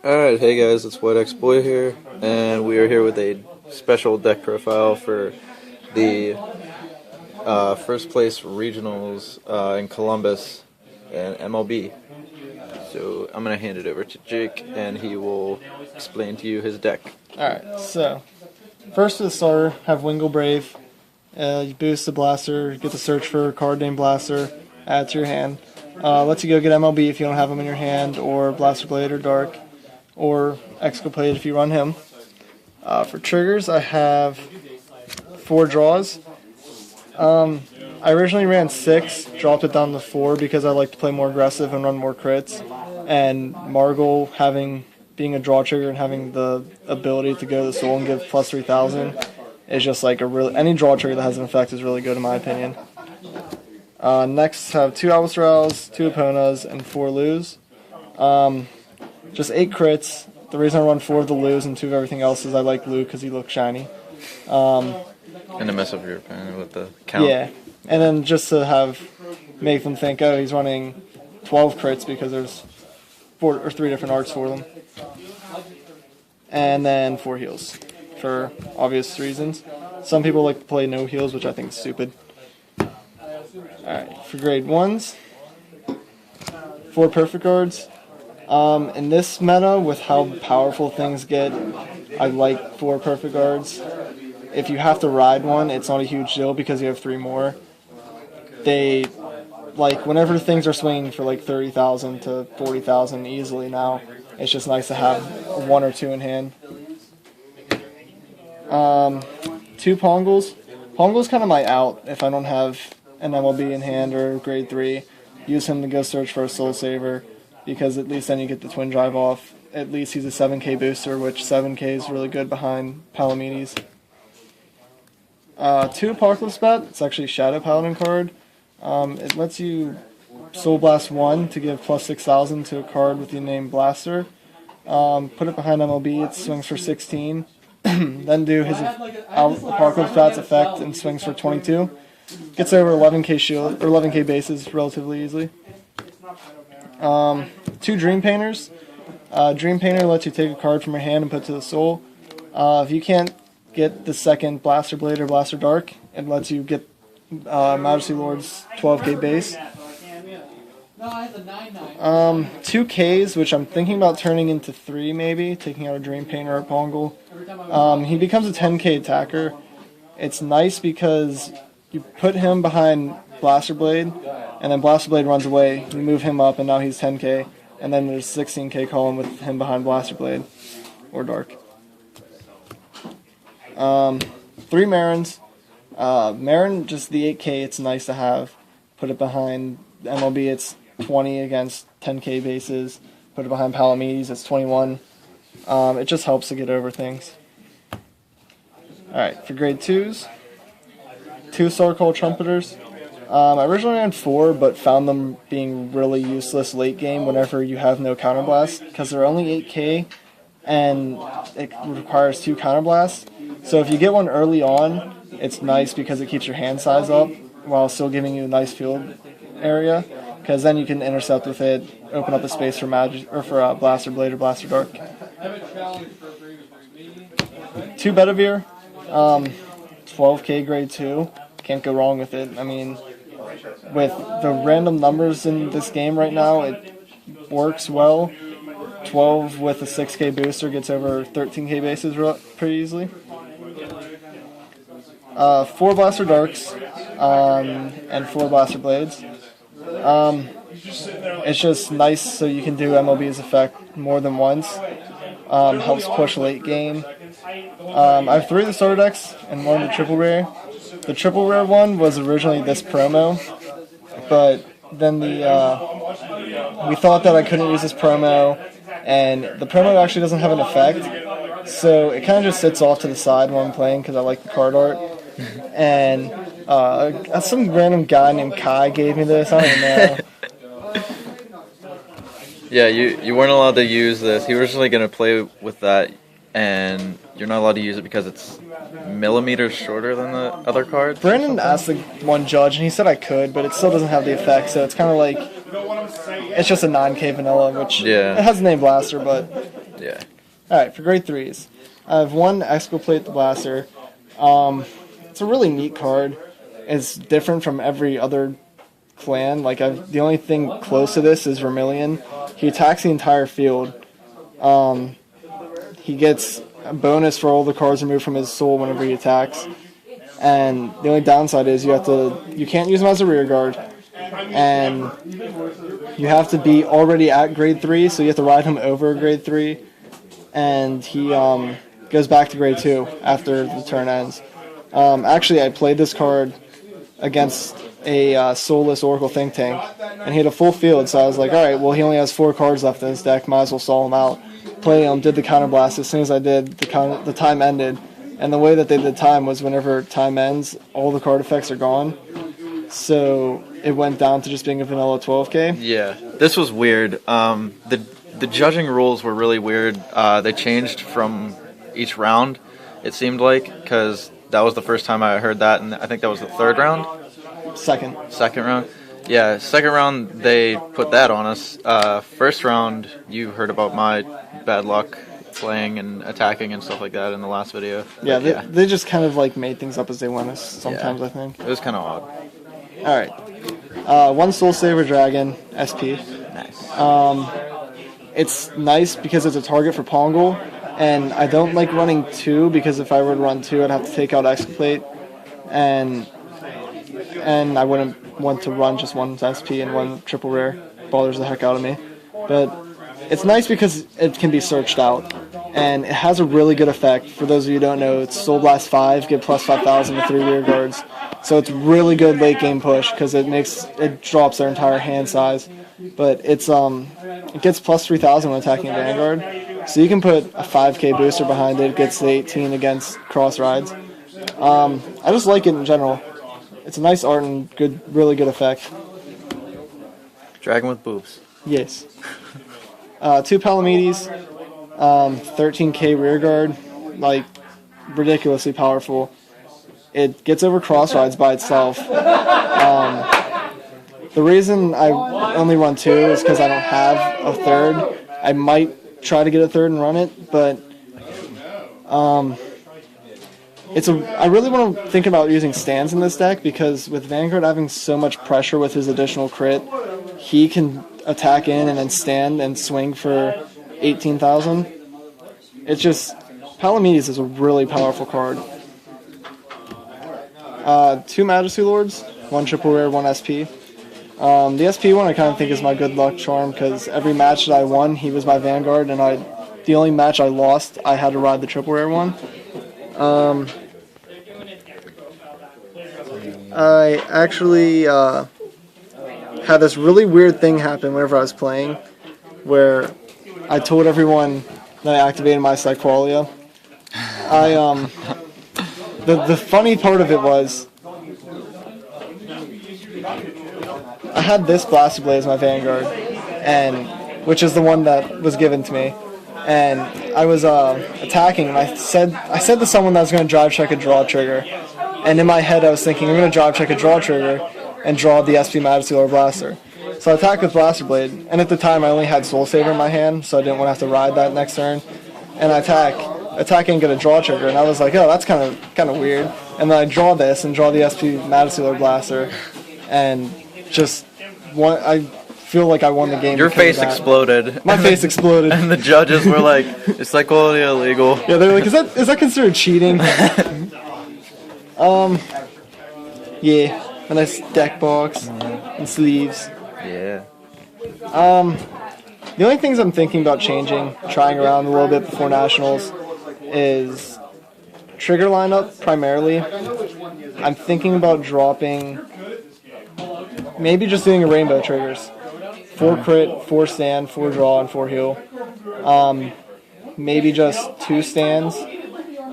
Alright, hey guys, it's White X Boy here, and we are here with a special deck profile for the first place regionals in Columbus and MLB. So I'm going to hand it over to Jake, and he will explain to you his deck. Alright, so first to the starter, have Wingle Brave. You boost the Blaster, get to search for a card named Blaster, add to your hand. Lets you go get MLB if you don't have him in your hand, or Blaster Blade or Dark, or Exculpate if you run him. For triggers, I have 4 draws. I originally ran 6, dropped it down to 4 because I like to play more aggressive and run more crits. And Margle being a draw trigger and having the ability to go to the soul and give plus 3,000 is just like any draw trigger that has an effect is really good in my opinion. Next, have 2 Albastrals, 2 Eponas, and 4 Lus. Just 8 crits. The reason I run 4 of the Lus and 2 of everything else is I like Lu because he looks shiny. And to mess up your opponent with the count. Yeah, and then just to make them think, oh, he's running 12 crits because there's 4 or 3 different arts for them. And then 4 heals for obvious reasons. Some people like to play no heals, which I think is stupid. Alright, for grade 1s, 4 perfect guards. In this meta, with how powerful things get, I like 4 perfect guards. If you have to ride one, it's not a huge deal because you have 3 more. They, whenever things are swinging for 30,000 to 40,000 easily now, it's just nice to have 1 or 2 in hand. 2 Pongles. Pongle's kind of my out if I don't have an MLB in hand or grade 3. Use him to go search for a Soul Saver, because at least then you get the Twin Drive off. At least he's a 7k booster, which 7k is really good behind Palamedes. 2 Apocalypse Bat, it's actually a Shadow Paladin card. It lets you Soul Blast 1 to give plus 6,000 to a card with the name Blaster. Put it behind MLB, it swings for 16. Then do his Apocalypse Bat's effect and swings for 22. Gets over 11k shield or 11k bases relatively easily. 2 Dream Painters. Dream Painter lets you take a card from your hand and put it to the soul. If you can't get the second Blaster Blade or Blaster Dark, it lets you get Majesty Lord's 12k base. 2 Ks, which I'm thinking about turning into 3 maybe, taking out a Dream Painter or Pongle. He becomes a 10k attacker. It's nice because you put him behind Blaster Blade, and then Blaster Blade runs away, you move him up, and now he's 10k, and then there's 16k column with him behind Blaster Blade, or Dark. 3 Marins. Marin, just the 8k, it's nice to have. Put it behind MLB, it's 20 against 10k bases. Put it behind Palamedes, it's 21. It just helps to get over things. Alright, for grade 2s, 2 Star Call Trumpeters. I originally had 4, but found them being really useless late game whenever you have no counterblast, because they're only 8k, and it requires 2 counterblasts. So if you get one early on, it's nice because it keeps your hand size up while still giving you a nice field area, because then you can intercept with it, open up a space for Blaster Blade or Blaster Dark. 2 Bedivere, 12k grade 2. Can't go wrong with it. I mean, with the random numbers in this game right now, it works well. 12 with a 6k booster gets over 13k bases pretty easily. 4 Blaster Darks and 4 Blaster Blades. It's just nice so you can do MLB's effect more than once. Helps push late game. I have 3 of the starter decks and 1 of the triple rare. The triple rare one was originally this promo, but then we thought that I couldn't use this promo, and the promo actually doesn't have an effect, so it kind of just sits off to the side when I'm playing because I like the card art. And some random guy named Kai gave me this. I don't know. Yeah, you weren't allowed to use this. He was originally going to play with that, and you're not allowed to use it because it's millimeters shorter than the other cards. Brandon asked the one judge, and he said I could, but it still doesn't have the effect, so it's kind of like, it's just a 9K vanilla, which Yeah. it has the name Blaster, but Yeah. alright, for grade 3s. I have one Excoplate the Blaster. It's a really neat card. It's different from every other clan. Like, the only thing close to this is Vermilion. He attacks the entire field. He gets a bonus for all the cards removed from his soul whenever he attacks. And the only downside is you can't use him as a rear guard. And you have to be already at grade 3, so you have to ride him over grade 3. And he goes back to grade 2 after the turn ends. Actually, I played this card against a soulless Oracle Think Tank, and he had a full field, so I was like, alright, well, he only has 4 cards left in his deck, might as well stall him out. Play him, did the counter blast. As soon as I did, the time ended, and the way that they did time was whenever time ends, all the card effects are gone, so it went down to just being a vanilla 12K. Yeah, this was weird. The judging rules were really weird. They changed from each round, it seemed like, because that was the first time I heard that, and I think that was the 3rd round? Second round? Yeah, second round they put that on us. First round, you heard about my bad luck playing and attacking and stuff like that in the last video. Yeah, But they just kind of like made things up as they went sometimes, Yeah. I think. It was kind of odd. Alright. One Soul Saver Dragon, SP. Nice. It's nice because it's a target for Pongal, and I don't like running 2 because if I were to run 2, I'd have to take out Excoplate, and I wouldn't want to run just one SP and one triple rare. Bothers the heck out of me. But it's nice because it can be searched out, and it has a really good effect. For those of you who don't know, it's Soul Blast 5, give plus 5,000 to 3 rear guards. So it's really good late game push because it drops their entire hand size. But it gets plus 3,000 when attacking a Vanguard. So you can put a 5K booster behind it, gets the 18 against cross rides. I just like it in general. It's a nice art and really good effect. Dragon with boobs. Yes. 2 Palamedes, 13K rear guard, like ridiculously powerful. It gets over cross rides by itself. The reason I only run 2 is because I don't have a 3rd. I might try to get a 3rd and run it, but I really want to think about using stands in this deck because with Vanguard having so much pressure with his additional crit, he can attack in and then stand and swing for 18,000. It's just, Palamedes is a really powerful card. 2 Majesty Lords, 1 triple rare, 1 SP. The SP one I kind of think is my good luck charm because every match that I won, he was my Vanguard, and the only match I lost, I had to ride the triple rare one. I actually had this really weird thing happen whenever I was playing, where I told everyone that I activated my Psyqualia. The funny part of it was, I had this Blaster Blade as my Vanguard, which is the one that was given to me, and I was attacking, and I said to someone that I was going to drive check a draw trigger, and in my head I was thinking I'm going to drive check a draw trigger and draw the SP Majesty Lord Blaster. So I attacked with Blaster Blade, and at the time I only had Soul Saver in my hand, so I didn't want to have to ride that next turn, and I attack and get a draw trigger, and I was like, oh, that's kind of weird, and then I draw this and draw the SP Majesty Lord Blaster, and just I feel like I won the game. Your face exploded. My face exploded. And the judges were like, is Psychology illegal? Yeah, they're like, is that considered cheating? Yeah, a nice deck box and sleeves. Yeah. The only things I'm thinking about trying around a little bit before Nationals, is trigger lineup primarily. I'm thinking about dropping, maybe just doing a rainbow triggers. 4 crit, 4 stand, 4 draw, and 4 heal. Maybe just 2 stands,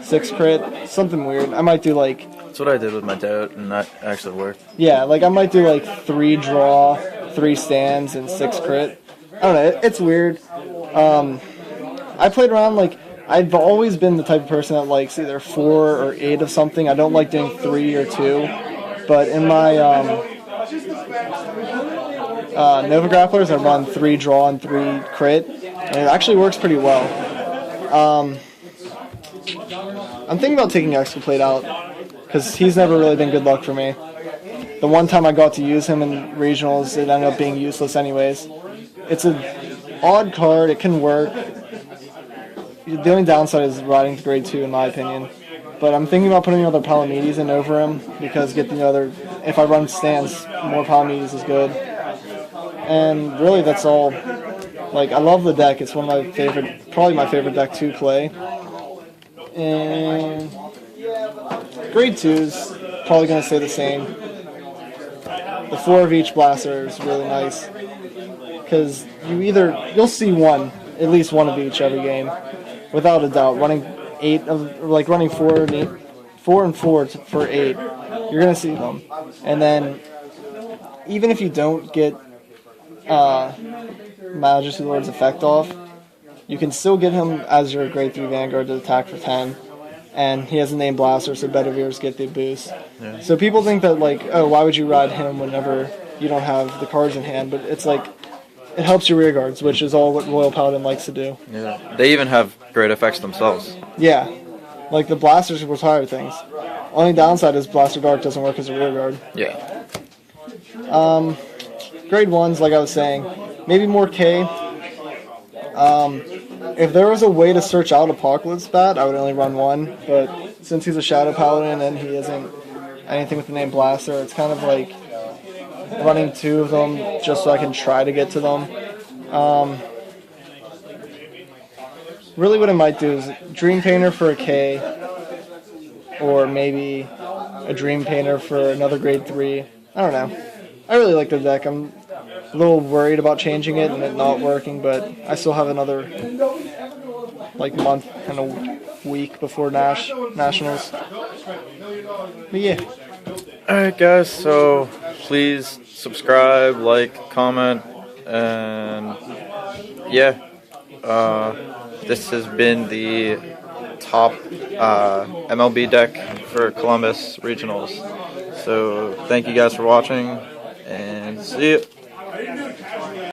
6 crit, something weird. I might do like... That's what I did with my doubt, and that actually worked. Yeah, like I might do like 3 draw, 3 stands, and 6 crit. I don't know, it's weird. I played around, like, I've always been the type of person that likes either 4 or 8 of something. I don't like doing 3 or 2. But in my Nova Grapplers, I run 3 draw and 3 crit, and it actually works pretty well. I'm thinking about taking Exoplate out, because he's never really been good luck for me. The one time I got to use him in regionals, it ended up being useless anyways. It's an odd card, it can work. The only downside is riding to grade 2 in my opinion. But I'm thinking about putting another Palamedes in over him, because if I run stance, more Palamedes is good. And really that's all. Like, I love the deck, it's one of my favorite, probably my favorite deck to play. And grade 2 is probably going to stay the same. The 4 of each blaster is really nice, because you'll see at least one of each every game, without a doubt. Running 4 and 8, 4 and 4 for 8, you're gonna see them. And then even if you don't get Majesty Lord's effect off, you can still get him as your grade 3 Vanguard to attack for 10. And he has a name blaster, so Bedivers get the boost. Yeah. So people think that, like, oh, why would you ride him whenever you don't have the cards in hand? But it's like, it helps your rear guards, which is all what Royal Paladin likes to do. Yeah. They even have great effects themselves. Yeah. Like, the blasters retire things. Only downside is Blaster Dark doesn't work as a rear guard. Yeah. Grade 1s, like I was saying, maybe more K. If there was a way to search out Apocalypse Bat, I would only run 1, but since he's a Shadow Paladin and he isn't anything with the name Blaster, it's kind of like running 2 of them just so I can try to get to them. Really what I might do is Dream Painter for a K, or maybe a Dream Painter for another grade 3. I don't know. I really like the deck. I'm a little worried about changing it and it not working, but I still have another month and a week before nationals. But yeah. Alright guys, so please subscribe, like, comment, and yeah, this has been the top MLB deck for Columbus Regionals. So thank you guys for watching, and see you.